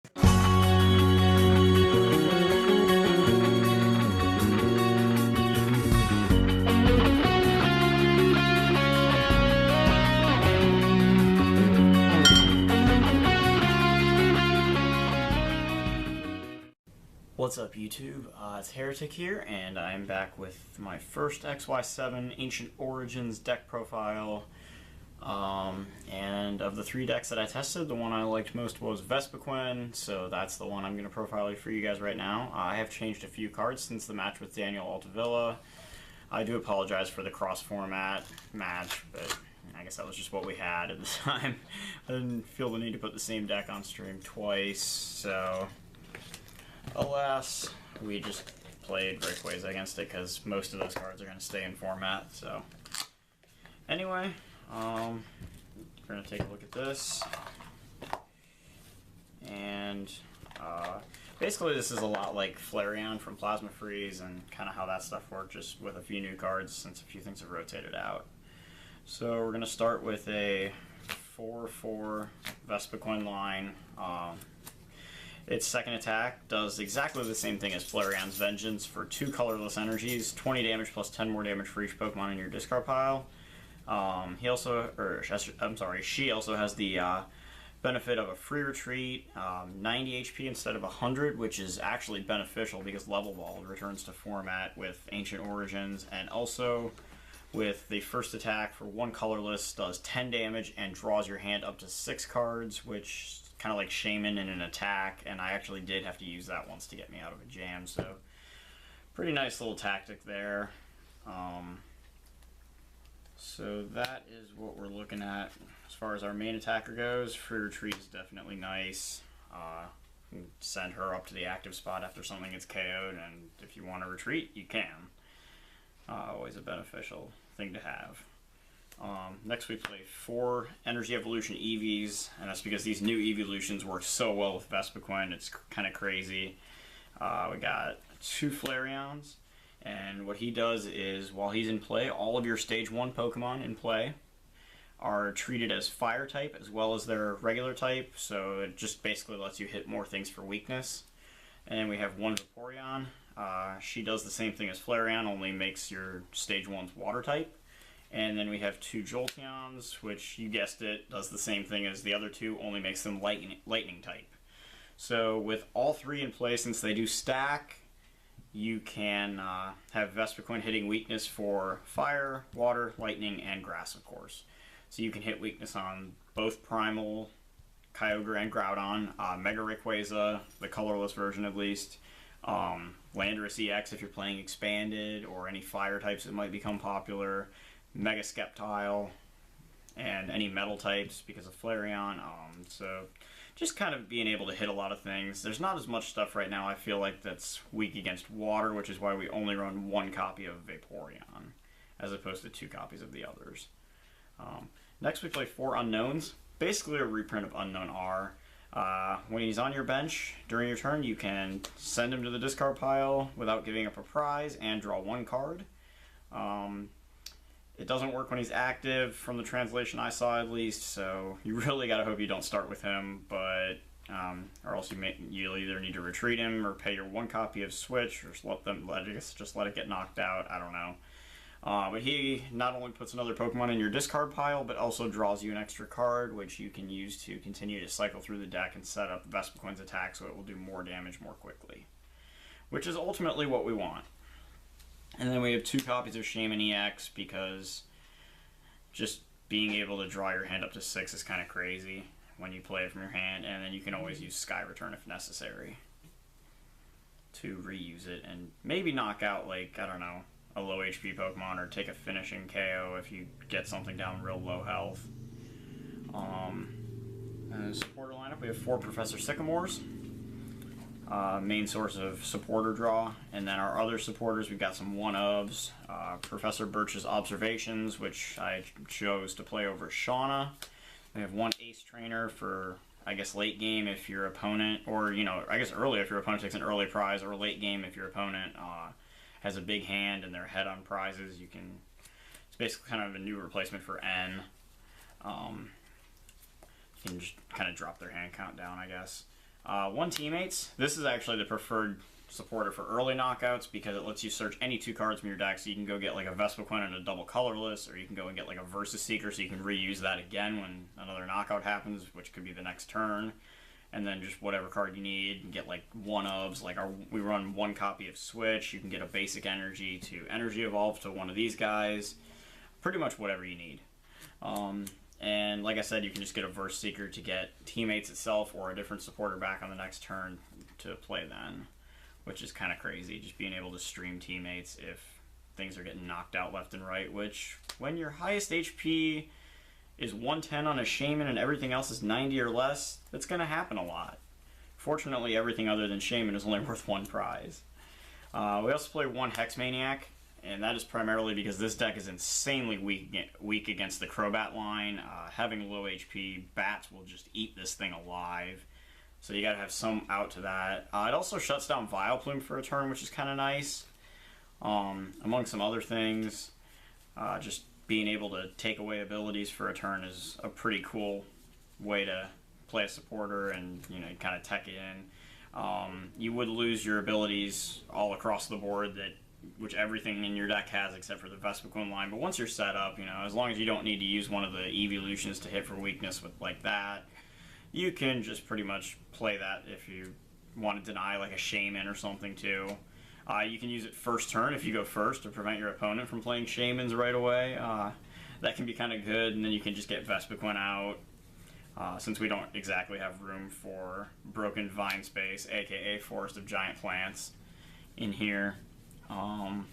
What's up, YouTube? It's Heretic here, and I'm back with my first XY7 Ancient Origins deck profile. And of the 3 decks that I tested, the one I liked most was Vespiquen, so that's the one I'm going to profile for you guys right now. I have changed a few cards since the match with Daniel Altavilla. I do apologize for the cross-format match, but I guess that was just what we had at the time. I didn't feel the need to put the same deck on stream twice, so alas, we just played Rayquaza against it because most of those cards are going to stay in format. So anyway, we're going to take a look at this. And basically this is a lot like Flareon from Plasma Freeze and kind of how that stuff worked, just with a few new cards since a few things have rotated out. So we're going to start with a 4/4 Vespiquen line. Its second attack does exactly the same thing as Flareon's Vengeance for 2 colorless energies, 20 damage plus 10 more damage for each Pokemon in your discard pile. She also has the benefit of a free retreat, 90 HP instead of 100, which is actually beneficial because Level Ball returns to format with Ancient Origins, and also with the first attack for 1 colorless does 10 damage and draws your hand up to 6 cards, which kind of like Shaman in an attack, and I actually did have to use that once to get me out of a jam, so pretty nice little tactic there. So that is what we're looking at as far as our main attacker goes. Free retreat is definitely nice. Send her up to the active spot after something gets KO'd, and if you want to retreat, you can. Always a beneficial thing to have. Next we play 4 Energy Evolution Eevees, and that's because these new evolutions work so well with Vespiquen, it's kind of crazy. We got 2 Flareons, and what he does is, while he's in play, all of your Stage 1 Pokemon in play are treated as Fire type as well as their regular type, so it just basically lets you hit more things for weakness. And we have 1 Vaporeon. She does the same thing as Flareon, only makes your Stage 1's Water type. And then we have 2 Jolteons, which, you guessed it, does the same thing as the other 2, only makes them lightning type. So with all 3 in play, since they do stack, you can have Vespiquen hitting weakness for Fire, Water, Lightning, and Grass, of course. So you can hit weakness on both Primal, Kyogre, and Groudon, Mega Rayquaza, the colorless version at least, Landorus EX if you're playing Expanded, or any Fire types that might become popular, Mega Sceptile, and any metal types because of Flareon. So just kind of being able to hit a lot of things. There's not as much stuff right now, I feel like, that's weak against water, which is why we only run 1 copy of Vaporeon as opposed to 2 copies of the others. Next we play 4 Unknowns, basically a reprint of Unknown R. When he's on your bench during your turn, you can send him to the discard pile without giving up a prize and draw 1 card. It doesn't work when he's active, from the translation I saw at least, so you really gotta hope you don't start with him, but or else you'll either need to retreat him or pay your 1 copy of Switch, or just let it get knocked out. I don't know. But he not only puts another Pokemon in your discard pile, but also draws you an extra card, which you can use to continue to cycle through the deck and set up Vespiquen's attack so it will do more damage more quickly, which is ultimately what we want. And then we have 2 copies of Shaman EX because just being able to draw your hand up to 6 is kind of crazy when you play it from your hand, and then you can always use Sky Return if necessary to reuse it and maybe knock out, like, I don't know, a low HP Pokemon, or take a finishing KO if you get something down real low health. In the supporter lineup, we have 4 Professor Sycamores. Main source of supporter draw, and then our other supporters, we've got some 1-ofs. Professor Birch's Observations, which I chose to play over Shauna. We have 1 Ace Trainer for, I guess, late game if your opponent, or, you know, I guess early if your opponent takes an early prize, or late game if your opponent has a big hand and they're ahead on prizes. You can, it's basically kind of a new replacement for N. You can just kind of drop their hand count down, I guess. One teammates. This is actually the preferred supporter for early knockouts because it lets you search any 2 cards from your deck, so you can go get like a Vespiquen and a double colorless, or you can go and get like a Versus Seeker so you can reuse that again when another knockout happens, which could be the next turn. And then just whatever card you need, and get like one-ofs, like we run 1 copy of Switch, you can get a basic energy to energy evolve to one of these guys, pretty much whatever you need. And like I said, you can just get a Verse Seeker to get teammates itself or a different supporter back on the next turn to play then, which is kind of crazy, just being able to stream teammates if things are getting knocked out left and right, which when your highest HP is 110 on a Shaman and everything else is 90 or less, that's going to happen a lot. Fortunately, everything other than Shaman is only worth 1 prize. We also play 1 Hex Maniac, and that is primarily because this deck is insanely weak against the Crobat line. Having low HP, bats will just eat this thing alive, so you gotta have some out to that. It also shuts down Vileplume for a turn, which is kind of nice. Among some other things, just being able to take away abilities for a turn is a pretty cool way to play a supporter, and you know, kind of tech it in. You would lose your abilities all across the board, which everything in your deck has except for the Vespiquen line, but once you're set up, you know, as long as you don't need to use one of the evolutions to hit for weakness with like that, you can just pretty much play that if you want to deny like a Shaman or something too. You can use it first turn if you go first to prevent your opponent from playing Shamans right away. That can be kind of good, and then you can just get Vespiquen out. Since we don't exactly have room for Broken Vine Space, aka Forest of Giant Plants, in here. And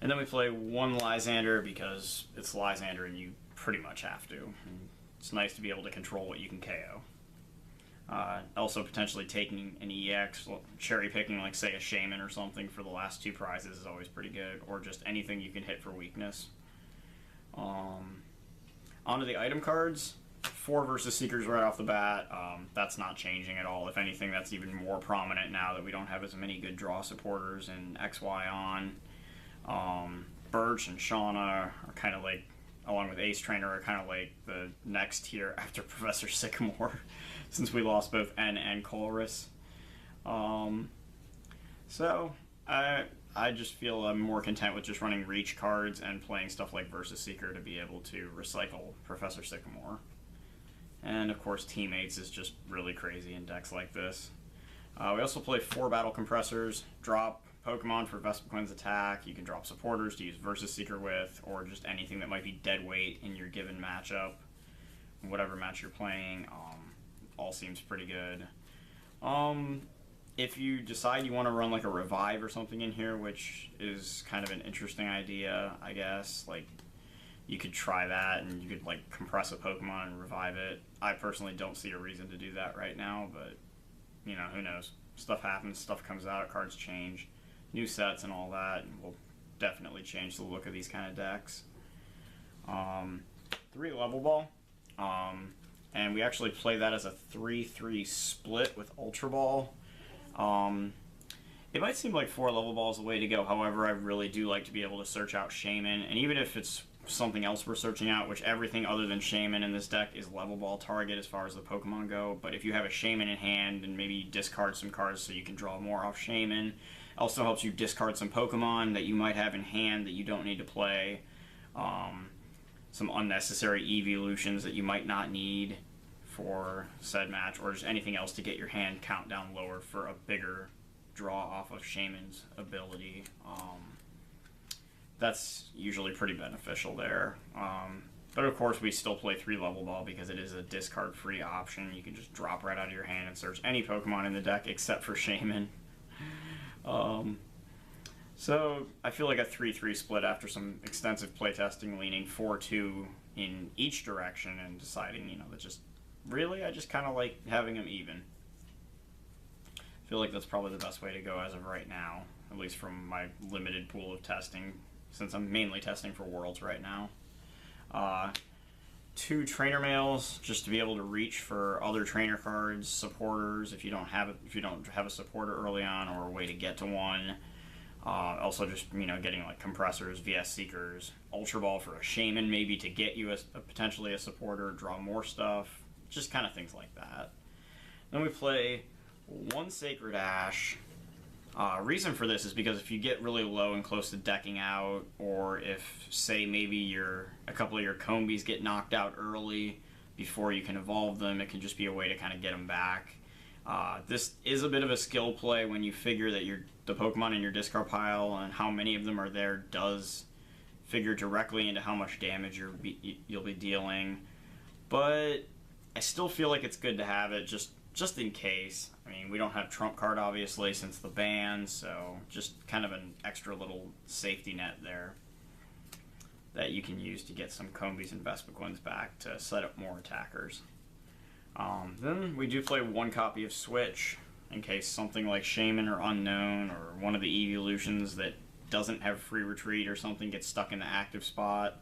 then we play 1 Lysander because it's Lysander and you pretty much have to. And it's nice to be able to control what you can KO. Also potentially taking an EX, cherry picking like say a Shaman or something for the last 2 prizes is always pretty good, or just anything you can hit for weakness. Onto the item cards. 4 Versus Seekers right off the bat. That's not changing at all. If anything, that's even more prominent now that we don't have as many good draw supporters in XY on. Birch and Shauna are kind of like, along with Ace Trainer, are kind of like the next tier after Professor Sycamore, since we lost both N and Colress. So I just feel I'm more content with just running Reach cards and playing stuff like Versus Seeker to be able to recycle Professor Sycamore. And of course, Teammates is just really crazy in decks like this. We also play 4 Battle Compressors, drop Pokemon for Vespiquen's attack. You can drop supporters to use Versus Seeker with, or just anything that might be dead weight in your given matchup. Whatever match you're playing, all seems pretty good. If you decide you want to run like a Revive or something in here, which is kind of an interesting idea, I guess, like, you could try that and you could like compress a Pokemon and revive it. I personally don't see a reason to do that right now, but you know, who knows? Stuff happens, stuff comes out, cards change, new sets and all that, and will definitely change the look of these kind of decks. 3 Level Ball, and we actually play that as a 3-3 split with Ultra Ball. It might seem like 4 Level Ball is the way to go, however, I really do like to be able to search out Shaman, and even if it's something else we're searching out, which everything other than Shaman in this deck is Level Ball target as far as the Pokemon go, but if you have a Shaman in hand and maybe discard some cards so you can draw more off Shaman, also helps you discard some Pokemon that you might have in hand that you don't need to play, some unnecessary evolutions that you might not need for said match, or just anything else to get your hand count down lower for a bigger draw off of Shaman's ability. That's usually pretty beneficial there. But of course we still play 3 Level Ball because it is a discard free option. You can just drop right out of your hand and search any Pokemon in the deck except for Shaman. So I feel like a 3-3 split after some extensive playtesting, leaning 4-2 in each direction and deciding, you know, that just really I just kind of like having them even. I feel like that's probably the best way to go as of right now, at least from my limited pool of testing, since I'm mainly testing for Worlds right now. 2 Trainer Mails, just to be able to reach for other trainer cards, supporters if you don't have a supporter early on, or a way to get to one. Also just, you know, getting like compressors, VS Seekers, Ultra Ball for a Shaman maybe to get you potentially a supporter, draw more stuff, just kind of things like that. Then we play 1 Sacred Ash. Reason for this is because if you get really low and close to decking out, or if, say, maybe a couple of your Combies get knocked out early before you can evolve them, it can just be a way to kind of get them back. This is a bit of a skill play when you figure that the Pokemon in your discard pile and how many of them are there does figure directly into how much damage you'll be dealing. But I still feel like it's good to have it just in case. I mean, we don't have Trump card obviously since the ban, so just kind of an extra little safety net there that you can use to get some Combies and Vespiquens back to set up more attackers. Then we do play 1 copy of Switch in case something like Shaman or Unknown or one of the evolutions that doesn't have free retreat or something gets stuck in the active spot.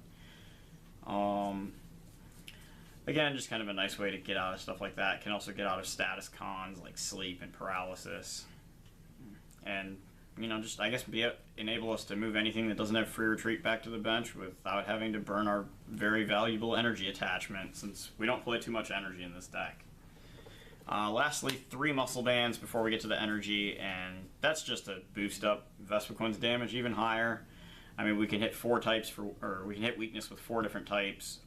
Again, just kind of a nice way to get out of stuff like that. Can also get out of status cons like sleep and paralysis. And, you know, just, I guess, enable us to move anything that doesn't have free retreat back to the bench without having to burn our very valuable energy attachment, since we don't play too much energy in this deck. Lastly, 3 muscle bands before we get to the energy, and that's just to boost up Vespiquen's damage even higher. I mean, we can hit 4 types or we can hit weakness with 4 different types.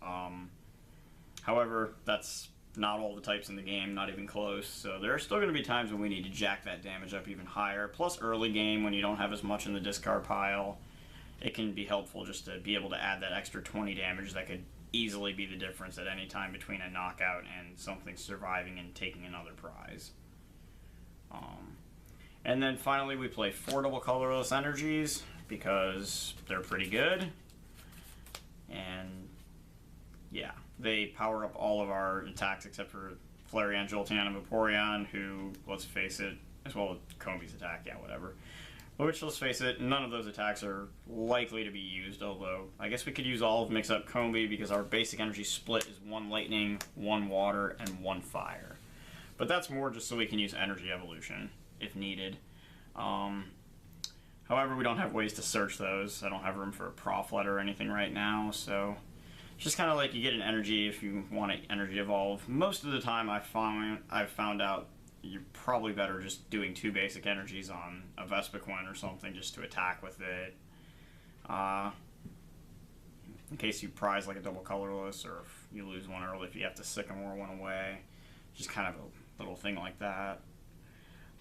However, that's not all the types in the game, not even close. So there are still going to be times when we need to jack that damage up even higher. Plus early game, when you don't have as much in the discard pile, it can be helpful just to be able to add that extra 20 damage that could easily be the difference at any time between a knockout and something surviving and taking another prize. And then finally we play 4 double colorless energies because they're pretty good. And yeah, they power up all of our attacks except for Flareon, Jolteon, and Vaporeon, who, let's face it, as well as Combi's attack, yeah, whatever. Which, let's face it, none of those attacks are likely to be used, although I guess we could use all of Mix Up Combi because our basic energy split is 1 lightning, 1 water, and 1 fire. But that's more just so we can use energy evolution if needed. However, we don't have ways to search those. I don't have room for a prof letter or anything right now, so it's just kind of like you get an energy if you want to energy evolve. Most of the time I've found out you're probably better just doing 2 basic energies on a Vespiquen or something just to attack with it. In case you prize like a double colorless, or if you lose one early, if you have to Sycamore one away. Just kind of a little thing like that.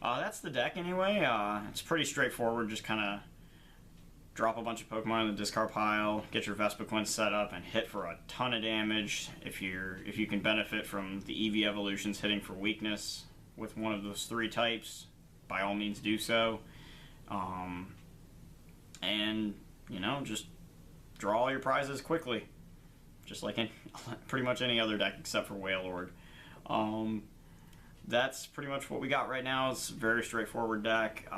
That's the deck anyway. It's pretty straightforward, just kind of drop a bunch of Pokemon in the discard pile, get your Vespiquen set up, and hit for a ton of damage. If you can benefit from the Eevee evolutions hitting for weakness with one of those 3 types, by all means do so. And, you know, just draw all your prizes quickly. Just like in pretty much any other deck except for Wailord. That's pretty much what we got right now. It's a very straightforward deck.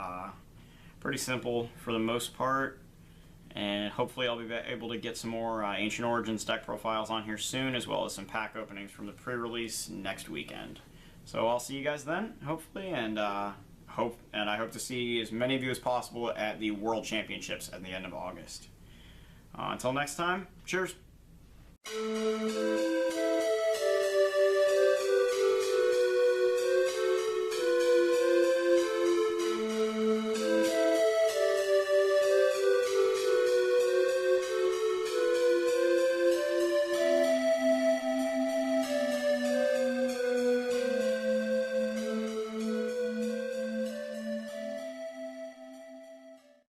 Pretty simple for the most part. And hopefully I'll be able to get some more Ancient Origins deck profiles on here soon, as well as some pack openings from the pre-release next weekend. So I'll see you guys then, hopefully, and I hope to see as many of you as possible at the World Championships at the end of August. Until next time, cheers!